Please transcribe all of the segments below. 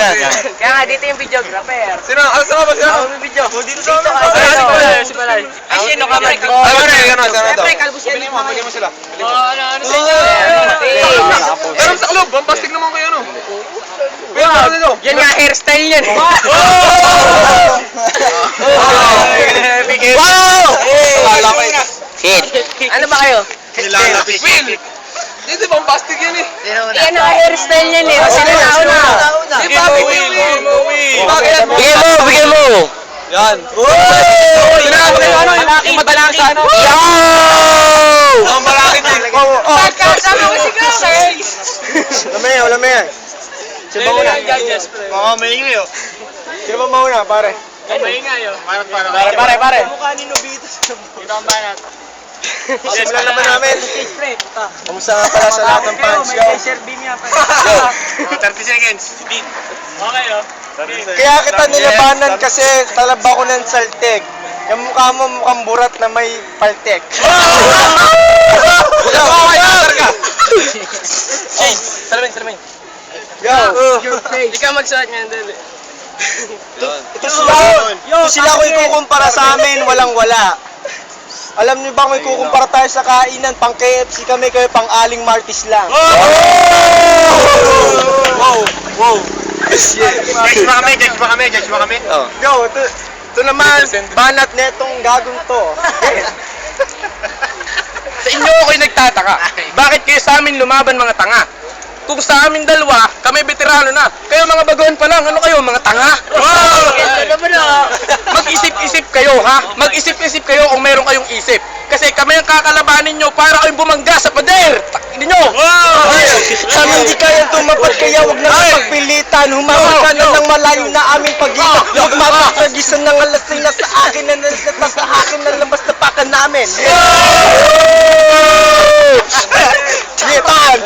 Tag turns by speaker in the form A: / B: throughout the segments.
A: yan.
B: Kaya nga dito yung videographer.
C: Sino? Sino ba sila?
B: Ako may video.
C: Dito sa amin.
B: Si Balay. Ay, sino ka, Mike?
C: Ay, ano?
B: Siyempre, kalbus yan.
C: Bigyan mo sila.
B: Ano sa inyo?
C: Meron sa club, bombastic naman kayo, ano? Meron dito.
B: Yan nga, hairstyle yan.
C: Wow!
A: Shit.
B: Ano ba kayo?
C: Will! Hindi, bombastic yan eh.
B: Yan ang hairstyle yan eh. Sino nauna?
C: Si Bobby Will! Bakit?
A: Bigyan mo!
C: Yan. Sinabi ko ano, yung madalaki sa ano?
A: Yo!
C: Ang malaki din.
B: Pagkasama ko sigaw.
D: Lamay. Sino ba una?
C: Oo, may ingay oh.
D: Sino ba mauna, pare?
C: Pare.
D: Mukha ni Nobita. Simulan naman namin. Kamusta nga pala sa lahat ng fans ko?
C: 30 seconds.
D: Kaya kita nilabanan kasi talab ako ng saltek. Yung mukha mo mukhang burat na may paltek.
B: Salamin.
D: Yo!
B: Hindi ka magsuot niyan, dali.
D: Ito sila ko ikukumpara sa amin, walang wala. Alam niyo ba kung ikukumpara tayo sa kainan, pang KFC kami, kayo pang Aling Martis lang.
C: Wow. Judge mo kami.
A: Oh.
D: Yo, ito naman, banat netong gagong to.
B: Sa inyo ako'y nagtataka. Bakit kayo sa amin lumaban mga tanga? Kung sa amin dalawa, kami veterano na. Kayo mga baguhan pa lang, ano kayo, mga tanga? Mag-isip-isip kayo, ha? Mag-isip-isip kayo kung meron kayong isip. Kasi kami ang kakalabanin nyo para kayong bumangga sa pader. Takinin nyo!
D: Kami hindi kaya tumapat, kaya wag na magpilitan. Humawag ka na ng malayo na aming pag-iwan. Huwag mapapagisan ng alasay na sa akin na nalasata sa akin na labas na paka namin. Time!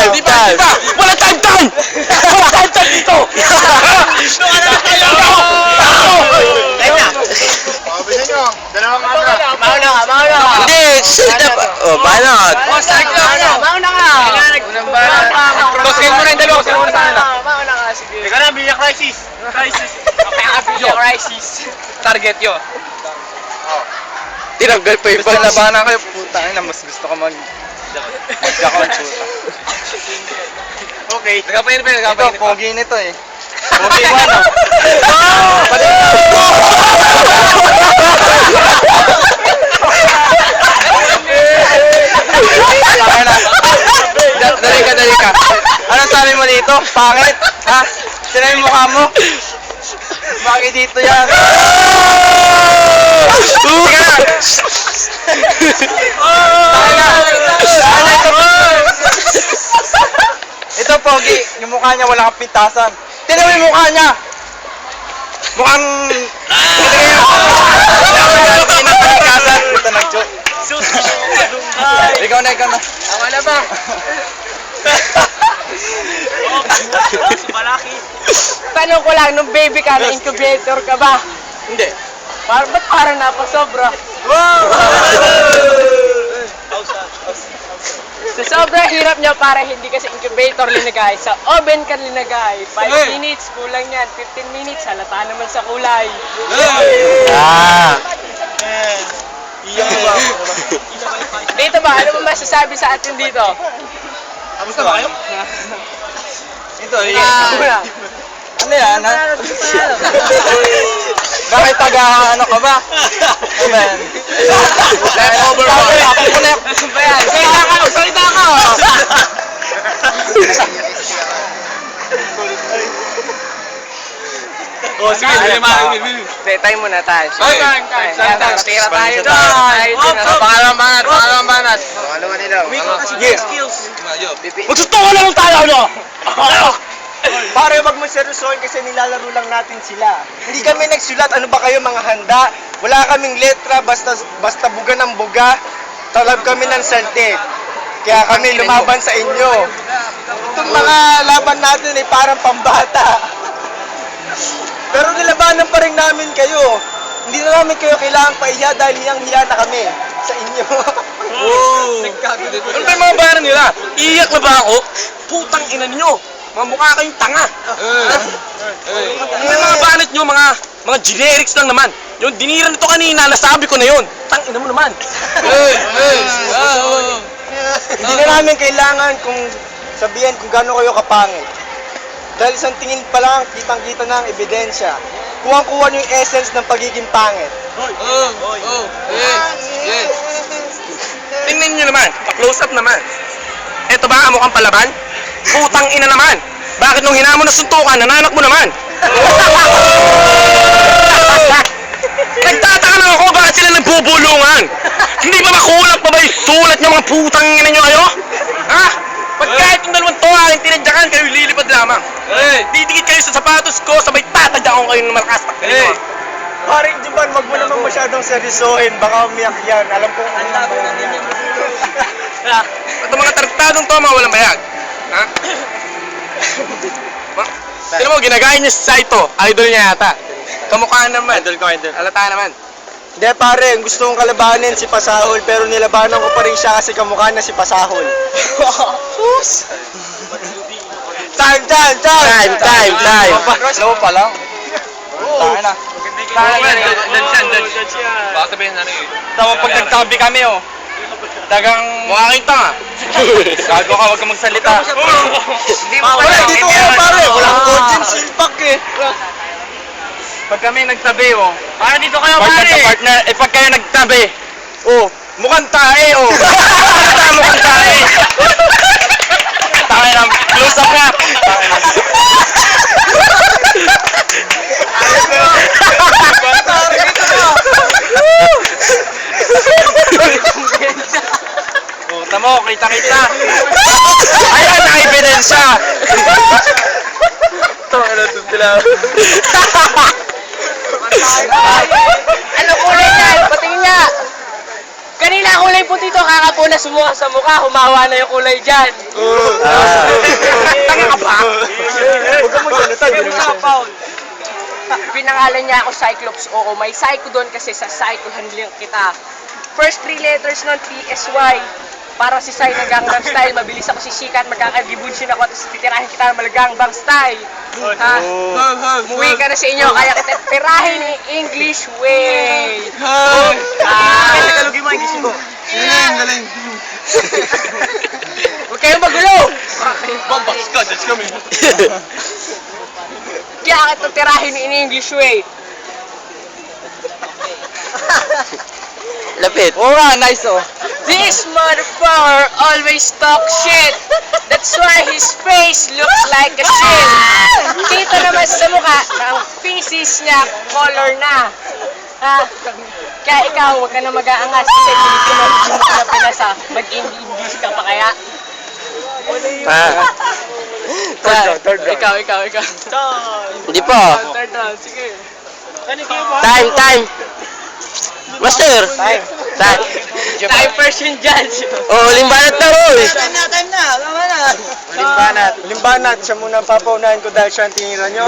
B: Di ba? Wala time! Wala time dito! Mauna ka.
A: Hindi, shit na pa. Oh, banat.
B: Mauna ka.
C: Toskin mo na yung dalawa.
B: Mauna ka, sige.
C: Ikaw na, Bilya Crisis.
B: Okay, crisis.
C: Target yun.
A: Tinanggal pa yung
D: Gusto labanan kayo, puta na, mas gusto ko mag-jackal, puta.
C: Okay.
D: Ito, pogi nito eh. Pogi mo ano? Dali ka. Anong sabi mo dito? Pangit? Ha? Sino yung mukha mo? Bakit dito yan? Ito, pogi. Yung mukha niya wala kang pintasan. Tignan mo yung mukha niya. Mukhang... Ito nag-joke. Ikaw na.
B: Tama na ba? Tanong ko lang, nung baby ka, na incubator ka ba?
C: Hindi.
B: Ba't parang napasobra? Sa sobrang hirap niya para hindi ka sa incubator linagay, sa oven ka linagay. 5 minutes, kulang yan. 15 minutes, halata naman sa kulay.
A: Ah.
B: Dito ba, ano ba masasabi sa atin dito?
C: Kamusta ba kayo?
D: Ito, ano yan, ha? Bakit ano ka ba? Amen.
C: Leftover ba?
D: Ako ko na yung
B: Salita ka!
C: Oh, sige,
B: Time muna tayo.
C: Time.
B: Tira tayo doon.
C: Pangalan banat.
D: Magsustukan na lang tayo, ano? Pare, wag mo seryosohin kasi nilalaro lang natin sila. Hindi kami nagsulat, ano ba kayo mga handa? Wala kaming letra, basta buga ng buga. Talab kami ng salte. Kaya kami lumaban sa inyo. Itong mga laban natin ay parang pambata. Pero nilabanan pa rin namin kayo. Hindi na namin kayo kailangan pahiya dahil hiyang-hiya na kami sa inyo.
B: Ano ba yung mga bayaran nila? Iiyak na ba ako? Putang ina ninyo! Mga mukha kayong tanga. Yung mga banat nyo, mga generics lang naman. Yung dinira nito kanina, nasabi ko na yun. Tangina mo naman.
D: Hindi na namin kailangan kung sabihan kung gaano kayo kapangit. Dahil isang tingin pa lang, kitang-kita na ang ebidensya. Kuwang-kuha niyo yung essence ng pagiging pangit.
B: Tingnan nyo naman, pa-close up naman. Eto ba, amo kang palaban? Putang ina naman. Bakit nung hinamon na suntukan, nananak mo naman? Nagtataka lang ako, bakit sila nagbubulungan? Hindi ba makulak pa ba yung sulat ng mga putang ina nyo kayo? Ha? Pag kahit yung dalawang to aking tinadyakan, kayo lilipad lamang. Didikit kayo sa sapatos ko, sabay tatadyakan kayo ng malakas.
D: Paring Juban, wag mo naman masyadong seryosohin. Baka umiyak yan. Alam kong ano lang ba yan.
B: Ito mga tartadong to, mga walang bayag. Ha? Sino mo, ginagaya niya si Saito. Idol niya yata. Kamukha naman. Idol ko, idol. Alata naman.
D: Hindi pare, gusto kong kalabanin si Pasahol pero nilabanan ko pa rin siya kasi kamukha na si Pasahol. Sus! Time!
C: Slow pa lang. Tayo na. Baka sabihin na rin.
B: Tapos pag nagtabi kami, oh. Tagang... Mukha kayong tanga. Gago ka, huwag kang magsalita. Hindi mo
D: Wala, dito kayo pare! Walang audience impact eh!
B: Pag kami nagtabi, oh.
C: Para dito kayo,
B: Partner, pag kayo nagtabi, oh, mukhang tae, oh. Mukhang tae. Tayo na, close up nga. Puta mo, kita-kita. Ayan, na-ebidensya. Ito, ano ito sila?
E: Ano kulay yan? Patingin nga! Kanina kulay puti to, kakapunas mo sa mukha, humawa na yung kulay dyan.
B: Tanga ka ba?
D: Huwag ka magsalita, di naman siya.
E: Pinangalan niya ako Cyclops. Oo, may psycho doon kasi sa psycho handling kita. First 3 letters nun, PSY. Para si Sai ng Gangnam Style, mabilis ako sisikat, magkakagibunshin ako, tapos titirahin kita ng Gangbang Style. Ha? Umuwi ka na sa inyo, kaya kita tirahin ni English way.
D: Tagalogin mo, English mo.
C: Galing.
E: Huwag kayong magulo!
C: Bombas ka, that's kami.
E: Kaya kita tirahin ni English way.
A: Lapit.
D: Oo nga, nice oh.
E: This motherfucker always talk shit. That's why his face looks like a shit. Kita naman sa mukha na ang feces niya color na. Ha? Kaya ikaw, huwag ka na mag-aangas kasi Pilipino na pinasa. Mag-English ka pa kaya?
D: Third round.
E: Ikaw.
A: Hindi pa.
E: Third round, sige.
A: Time. Master.
D: Time.
E: Time person judge.
A: Oh, limbanat na mo eh.
D: Limbanat, siya muna ang papaunahin ko dahil siya ang tinira nyo.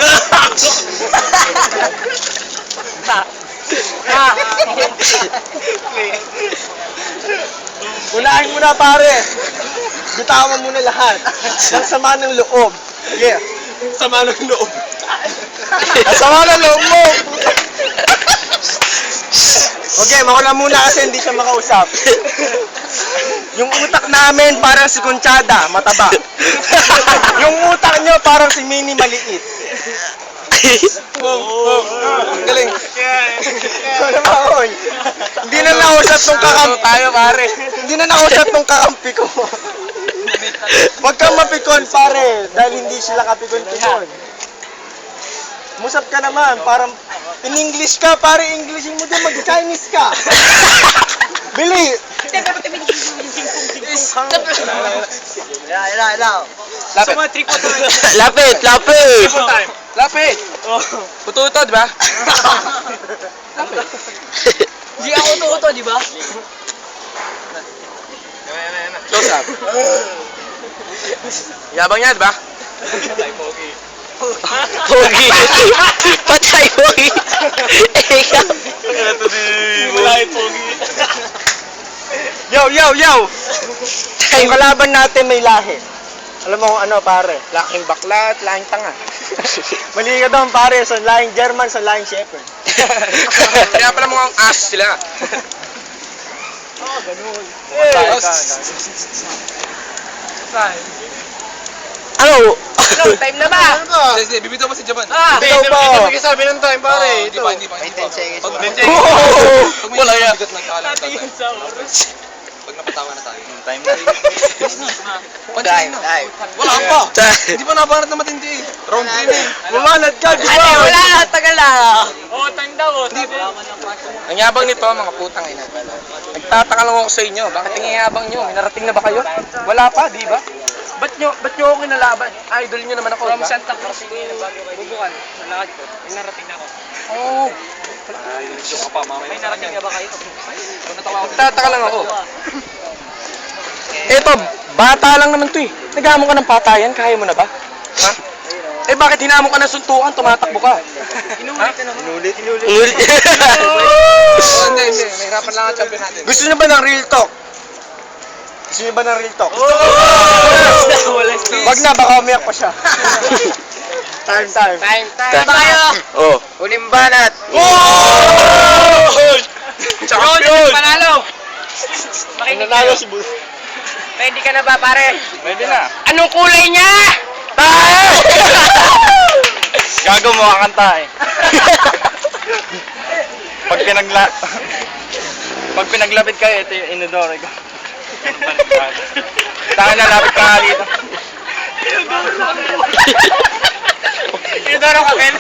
D: Unahin mo na pare. Bitawan mo na lahat. Ang sama ng loob. Yeah.
C: Sama ng loob.
D: Ang sama ng loob mo. Okay, makuna muna kasi hindi siya makausap. Yung utak namin parang si Conchada, mataba. Yung utak nyo parang si Mini maliit. Galing. Wala maon. Hindi na nausap nung kakampi.
B: Tayo, pare.
D: Hindi na nausap nung kakampi ko. Huwag kang mapikon pare, dahil hindi sila kapikon-pikon. Musap ka naman, parang in-English ka, pare, Englishin mo din, mag-Chinese ka. Bili!
A: Lapit.
B: Lapit. Puto-uto, di ba?
E: Di ako tuto, di ba?
B: Close up. Yabang niya, di ba?
A: Pogi. Patay, Pogi. Ikaw.
D: Yo! Yung kalaban natin may lahi. Alam mo kung ano, pare?
B: Laking bakla at laking tanga.
D: Mali ka doon, pare. Sa laing German, sa laing Shepherd.
B: Kaya pala mukhang ass sila.
A: Ano?
E: Ano, time na ba?
C: Sige, bibitaw mo si Japan.
D: Ikaw pa.
C: Sabi ng time, pare. Hindi pa.
D: May 10 seconds.
A: Wala yan.
C: Pag napatawa na tayo.
D: Time na.
C: Time. Wala pa. Hindi pa nabanat na matindi. Round 3 na eh.
D: Bumanat ka, di
E: Ano,
D: ba?
E: wala na, tagal na.
B: Ang yabang nito, mga putang ina. Nagtataka lang ako sa inyo. Bakit ang yabang nyo? May narating na ba kayo? Wala pa, di ba? Ba't nyo ako kinalaban? Idol nyo naman ako,
E: From
B: di ba?
E: Santa Cruz to Bubukan, nalakad ko. May narating na ako.
B: Oo.
E: May narating na ba kayo?
B: Nagtataka lang ako. Eto, bata lang naman to eh. Naghamon ka ng patayan, kaya mo na ba? Ha? Eh bakit hinamon ka ng suntukan, tumatakbo ka?
E: Inulit na naman.
D: Inulit.
B: Hindi. Nahirapan lang ang champion natin.
D: Gusto niyo ba ng real talk? Gusto niyo ba ng real talk? Wag na, baka umiyak pa siya. Time.
E: Time. Ba kayo?
A: Oh.
E: Huling banat.
B: Champion!
E: Panalo. Makinig
D: Nanalo
E: kayo.
D: si Bus.
E: Ready ka na ba, pare?
B: Pwede na.
E: Anong kulay niya?
D: Gago mo kakanta eh. Pag pinaglapit kayo, ito yung inodoro ko. Tayo na, lapit ka nga dito.
E: Inidoro ka, Ben?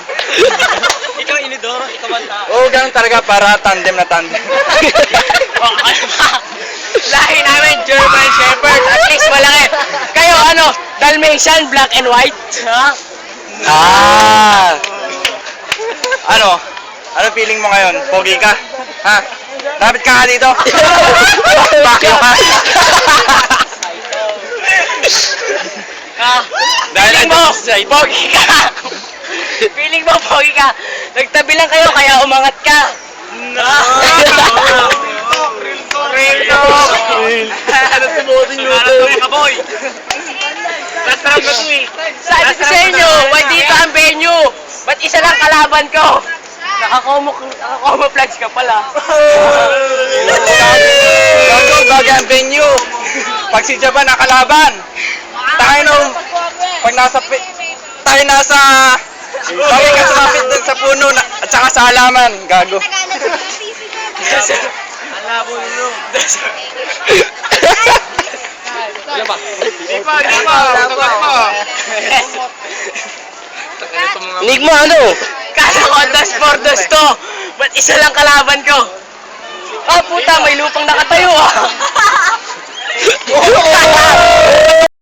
E: Ikaw inidoro, ikaw ang tao.
D: Oo, ganun talaga para tandem na tandem.
E: Lahi namin, German Shepherd. At least malaki. Kayo, ano? Dalmatian, black and white. Ha?
A: Ah!
D: Ano? Ano feeling mo ngayon? Pogi ka? Ha? Lapit ka nga dito. Bakyo ka.
E: Feeling mo, pogi ka. Feeling mo, pogi ka. Nagtabi lang kayo, kaya umangat ka. Real talk. Ano tumutin nyo ito? Kaboy. Nasarap na ito eh. Sabi ko sa inyo, ba't dito ang venue? Ba't isa lang kalaban ko? Naka-camouflage ka pala.
D: Gago, bagay ang venue. Pag si Japan nakalaban, tayo nung, pag nasa, tayo nasa, bagay ka sumapit dun sa puno at saka sa halaman. Gago.
A: Nig mo ano?
E: Kala ko dos for dos to. Ba't isa lang kalaban ko? Oh puta, may lupang nakatayo ah.